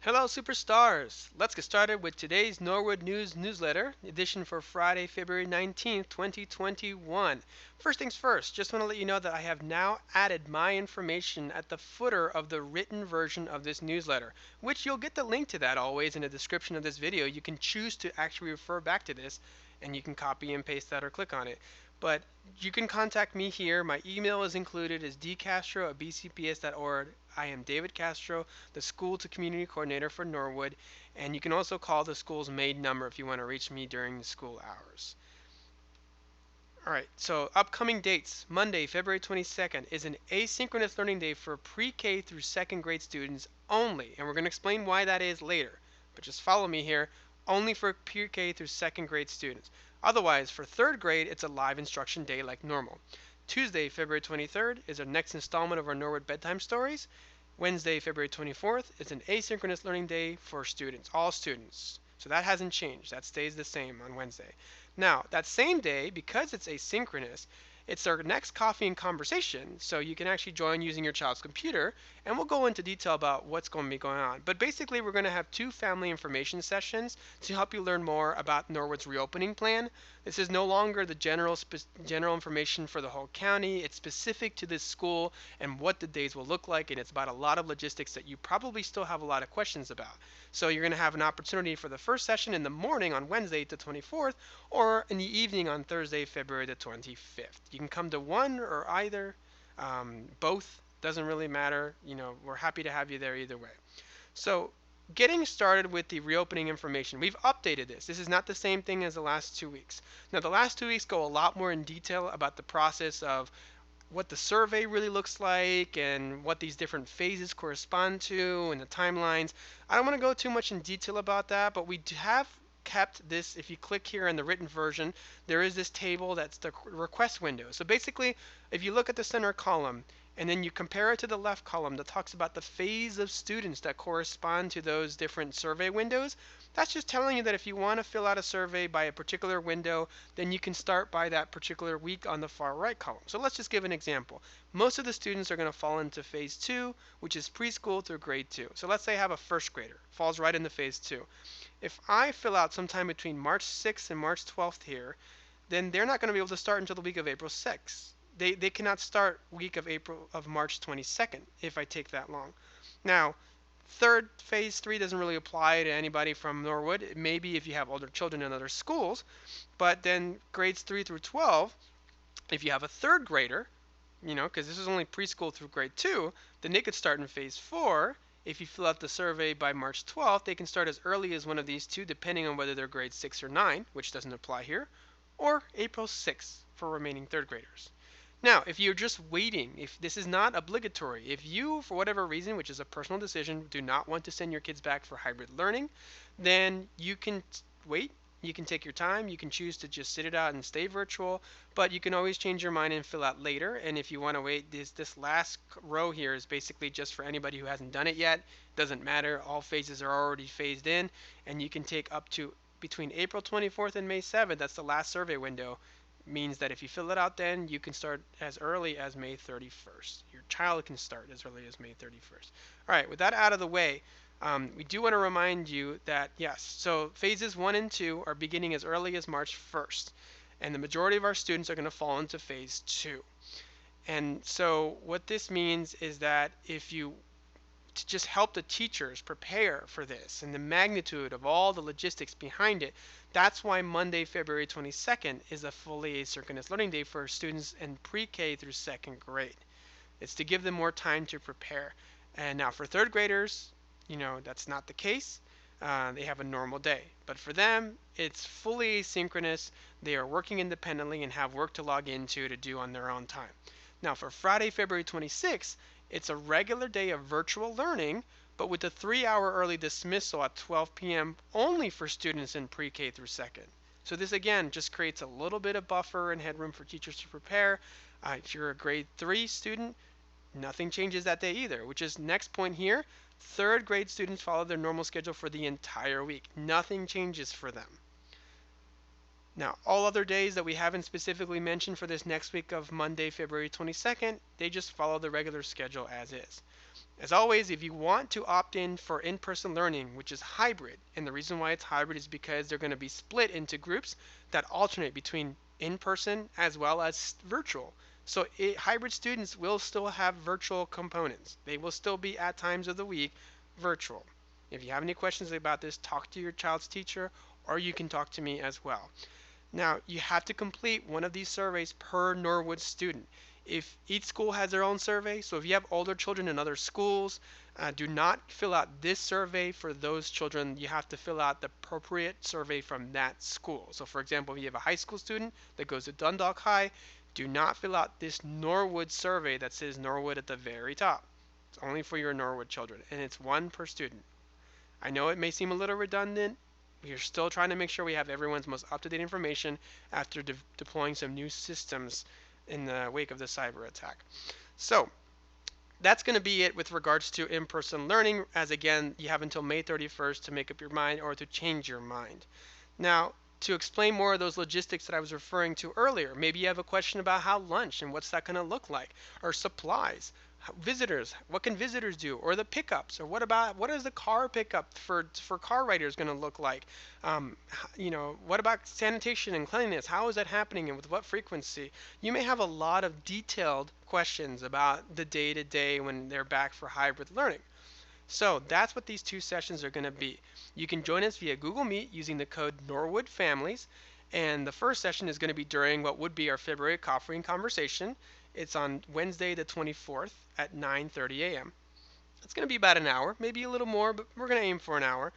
Hello, superstars! Let's get started with today's Norwood News newsletter edition for Friday, February 19th, 2021. First things first, just want to let you know that I have now added my information at the footer of the written version of this newsletter, which you'll get the link to that always in the description of this video. You can choose to actually refer back to this, and you can copy and paste that or click on it. But you can contact me here. My email is included as dcastro@bcps.org. I am David Castro, the School to Community Coordinator for Norwood, and you can also call the school's main number if you want to reach me during the school hours. All right, so upcoming dates. Monday, February 22nd is an asynchronous learning day for pre-K through second grade students only, and we're going to explain why that is later. But just follow me here, only for pre-K through second grade students. Otherwise, for third grade, it's a live instruction day like normal. Tuesday, February 23rd is our next installment of our Norwood Bedtime Stories. Wednesday, February 24th is an asynchronous learning day for students, all students. So that hasn't changed. That stays the same on Wednesday. Now, that same day, because it's asynchronous, it's our next coffee and conversation, so you can actually join using your child's computer, and we'll go into detail about what's going to be going on. But basically, we're going to have two family information sessions to help you learn more about Norwood's reopening plan. This is no longer the general information for the whole county. It's specific to this school and what the days will look like, and it's about a lot of logistics that you probably still have a lot of questions about. So you're going to have an opportunity for the first session in the morning on Wednesday the 24th, or in the evening on Thursday, February the 25th. You can come to one or either. Both doesn't really matter. We're happy to have you there either way. So getting started with the reopening information, we've updated this. This is not the same thing as the last 2 weeks. Now, the last 2 weeks go a lot more in detail about the process of what the survey really looks like and what these different phases correspond to and the timelines. I don't want to go too much in detail about that, but we have kept this. If you click here in the written version, there is this table that's the request window. So basically, if you look at the center column and then you compare it to the left column that talks about the phase of students that correspond to those different survey windows, that's just telling you that if you want to fill out a survey by a particular window, then you can start by that particular week on the far right column. So let's just give an example. Most of the students are going to fall into phase 2, which is preschool through grade 2. So let's say I have a first grader, falls right into phase 2. If I fill out sometime between March 6th and March 12th here, then they're not going to be able to start until the week of April 6th. They cannot start week of March 22nd if I take that long. Now, phase 3 doesn't really apply to anybody from Norwood. Maybe if you have older children in other schools, but then grades 3 through 12, if you have a third grader, because this is only preschool through grade 2, then they could start in phase 4. If you fill out the survey by March 12th, they can start as early as one of these two, depending on whether they're grade 6 or 9, which doesn't apply here, or April 6th for remaining third graders. Now, if you're just waiting, if this is not obligatory, if you, for whatever reason, which is a personal decision, do not want to send your kids back for hybrid learning, then you can wait. You can take your time. You can choose to just sit it out and stay virtual, but you can always change your mind and fill out later. And if you want to wait, this last row here is basically just for anybody who hasn't done it yet. Doesn't matter. All phases are already phased in, and you can take up to between April 24th and May 7th. That's the last survey window. Means that if you fill it out then, you can start as early as May 31st. Your child can start as early as May 31st. All right, with that out of the way, we do want to remind you that, yes, so phases 1 and 2 are beginning as early as March 1st, and the majority of our students are going to fall into phase 2. And so what this means is that if you to just help the teachers prepare for this and the magnitude of all the logistics behind it. That's why Monday, February 22nd is a fully asynchronous learning day for students in pre-K through second grade. It's to give them more time to prepare. And now for third graders, that's not the case. They have a normal day. But for them, it's fully asynchronous. They are working independently and have work to log into to do on their own time. Now for Friday, February 26th, it's a regular day of virtual learning, but with a 3-hour early dismissal at 12 p.m. only for students in pre-K through second. So this again just creates a little bit of buffer and headroom for teachers to prepare. If you're a grade 3 student, nothing changes that day either, which is next point here. Third grade students follow their normal schedule for the entire week. Nothing changes for them. Now, all other days that we haven't specifically mentioned for this next week of Monday, February 22nd, they just follow the regular schedule as is. As always, if you want to opt in for in-person learning, which is hybrid, and the reason why it's hybrid is because they're going to be split into groups that alternate between in-person as well as virtual. So hybrid students will still have virtual components. They will still be at times of the week virtual. If you have any questions about this, talk to your child's teacher, or you can talk to me as well. Now, you have to complete one of these surveys per Norwood student. If each school has their own survey, so if you have older children in other schools, do not fill out this survey for those children. You have to fill out the appropriate survey from that school. So, for example, if you have a high school student that goes to Dundalk High, do not fill out this Norwood survey that says Norwood at the very top. It's only for your Norwood children, and it's one per student. I know it may seem a little redundant. We are still trying to make sure we have everyone's most up-to-date information after deploying some new systems in the wake of the cyber attack. So that's going to be it with regards to in-person learning, as again, you have until May 31st to make up your mind or to change your mind. Now, to explain more of those logistics that I was referring to earlier, maybe you have a question about how lunch and what's that going to look like, or supplies, visitors, what can visitors do, or the pickups, or what is the car pickup for car riders going to look like? What about sanitation and cleanliness? How is that happening and with what frequency? You may have a lot of detailed questions about the day to day when they're back for hybrid learning. So that's what these two sessions are going to be. You can join us via Google Meet using the code Norwood Families. And the first session is going to be during what would be our February coffee and conversation. It's on Wednesday the 24th at 9:30 a.m. It's going to be about an hour, maybe a little more, but we're going to aim for an hour.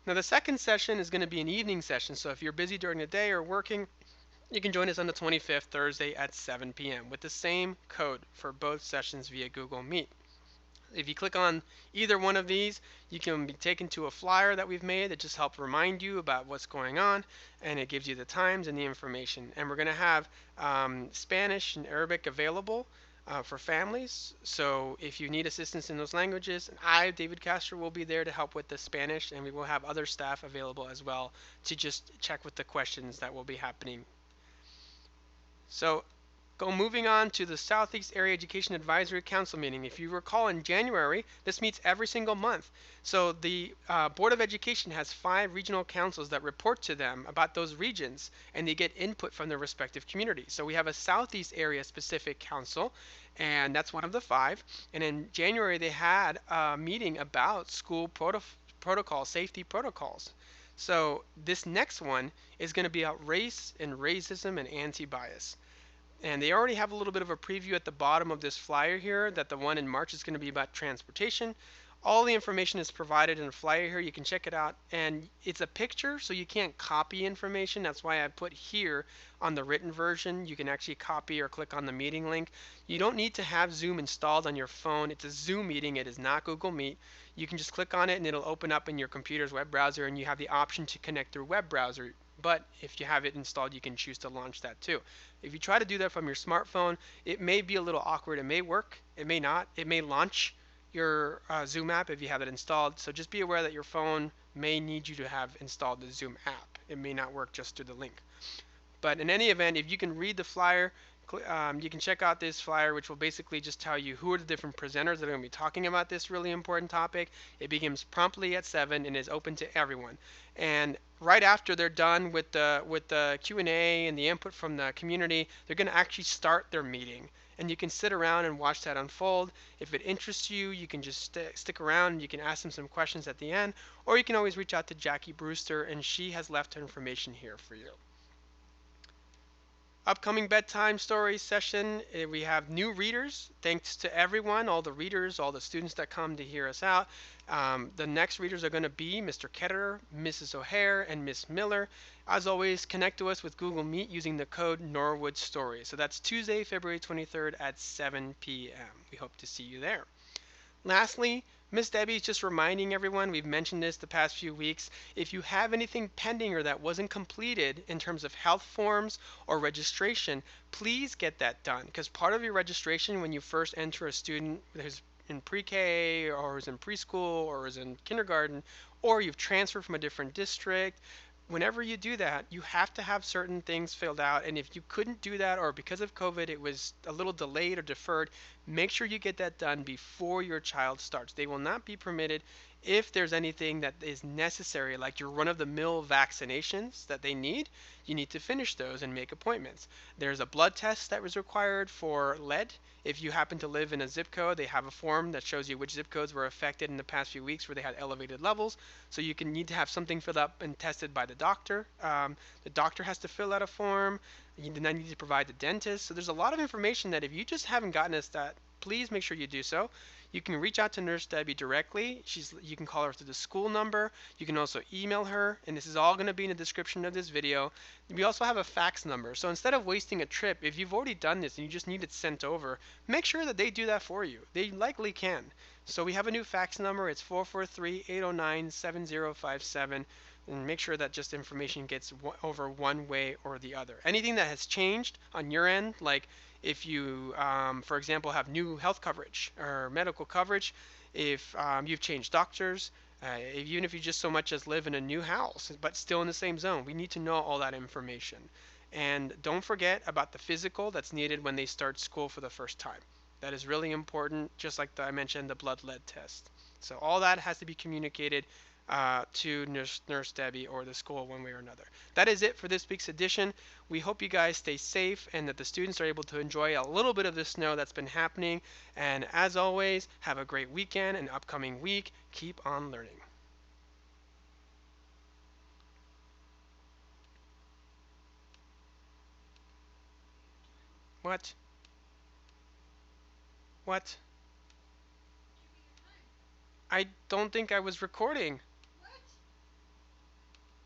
Now the second session is going to be an evening session, so if you're busy during the day or working, you can join us on the 25th, Thursday at 7 p.m. with the same code for both sessions via Google Meet. If you click on either one of these, you can be taken to a flyer that we've made that just helps remind you about what's going on, and it gives you the times and the information. And we're going to have Spanish and Arabic available for families. So if you need assistance in those languages, I, David Castro, will be there to help with the Spanish, and we will have other staff available as well to just check with the questions that will be happening. So moving on to the Southeast Area Education Advisory Council meeting. If you recall, in January, this meets every single month. So the Board of Education has 5 regional councils that report to them about those regions, and they get input from their respective communities. So we have a Southeast Area Specific Council, and that's one of the 5. And in January, they had a meeting about school protocol, safety protocols. So this next one is going to be about race and racism and anti-bias. And they already have a little bit of a preview at the bottom of this flyer here that the one in March is going to be about transportation. All the information is provided in a flyer here. You can check it out. And it's a picture, so you can't copy information. That's why I put here on the written version. You can actually copy or click on the meeting link. You don't need to have Zoom installed on your phone. It's a Zoom meeting. It is not Google Meet. You can just click on it and it'll open up in your computer's web browser, and you have the option to connect through web browser. But if you have it installed, you can choose to launch that too. If you try to do that from your smartphone, it may be a little awkward. It may work, it may not. It may launch your Zoom app if you have it installed. So just be aware that your phone may need you to have installed the Zoom app. It may not work just through the link. But in any event, if you can read the flyer, you can check out this flyer, which will basically just tell you who are the different presenters that are going to be talking about this really important topic. It begins promptly at 7 and is open to everyone. And right after they're done with the Q&A and the input from the community, they're going to actually start their meeting. And you can sit around and watch that unfold. If it interests you, you can just stick around and you can ask them some questions at the end. Or you can always reach out to Jackie Brewster, and she has left her information here for you. Upcoming bedtime story session, we have new readers. Thanks to everyone, all the readers, all the students that come to hear us out. The next readers are going to be Mr. Ketterer, Mrs. O'Hare, and Miss Miller. As always, connect to us with Google Meet using the code Norwood Story. So that's Tuesday, February 23rd at 7 p.m. We hope to see you there. Lastly, Miss Debbie's just reminding everyone, we've mentioned this the past few weeks, if you have anything pending or that wasn't completed in terms of health forms or registration, please get that done. Because part of your registration when you first enter a student who's in pre-K or who's in preschool or is in kindergarten, or you've transferred from a different district, whenever you do that, you have to have certain things filled out. And if you couldn't do that, or because of COVID it was a little delayed or deferred, Make sure you get that done before your child starts. They will not be permitted if there's anything that is necessary, like your run-of-the-mill vaccinations that they need. You need to finish those and make appointments. There's a blood test that was required for lead. If you happen to live in a zip code, they have a form that shows you which zip codes were affected in the past few weeks where they had elevated levels. So you can need to have something filled up and tested by the doctor. The doctor has to fill out a form. You then need to provide the dentist. So there's a lot of information that if you just haven't gotten us that, please make sure you do so. You can reach out to Nurse Debbie directly. You can call her through the school number. You can also email her, and this is all going to be in the description of this video. We also have a fax number. So instead of wasting a trip, if you've already done this and you just need it sent over, make sure that they do that for you. They likely can. So we have a new fax number. It's 443-809-7057. And make sure that just information gets over one way or the other. Anything that has changed on your end, like if you, for example, have new health coverage or medical coverage, if you've changed doctors, even if you just so much as live in a new house but still in the same zone, we need to know all that information. And don't forget about the physical that's needed when they start school for the first time. That is really important, just like I mentioned, the blood lead test. So all that has to be communicated to Nurse Debbie or the school one way or another. That is it for this week's edition. We hope you guys stay safe and that the students are able to enjoy a little bit of the snow that's been happening. And as always, have a great weekend and upcoming week. Keep on learning. What? What? I don't think I was recording.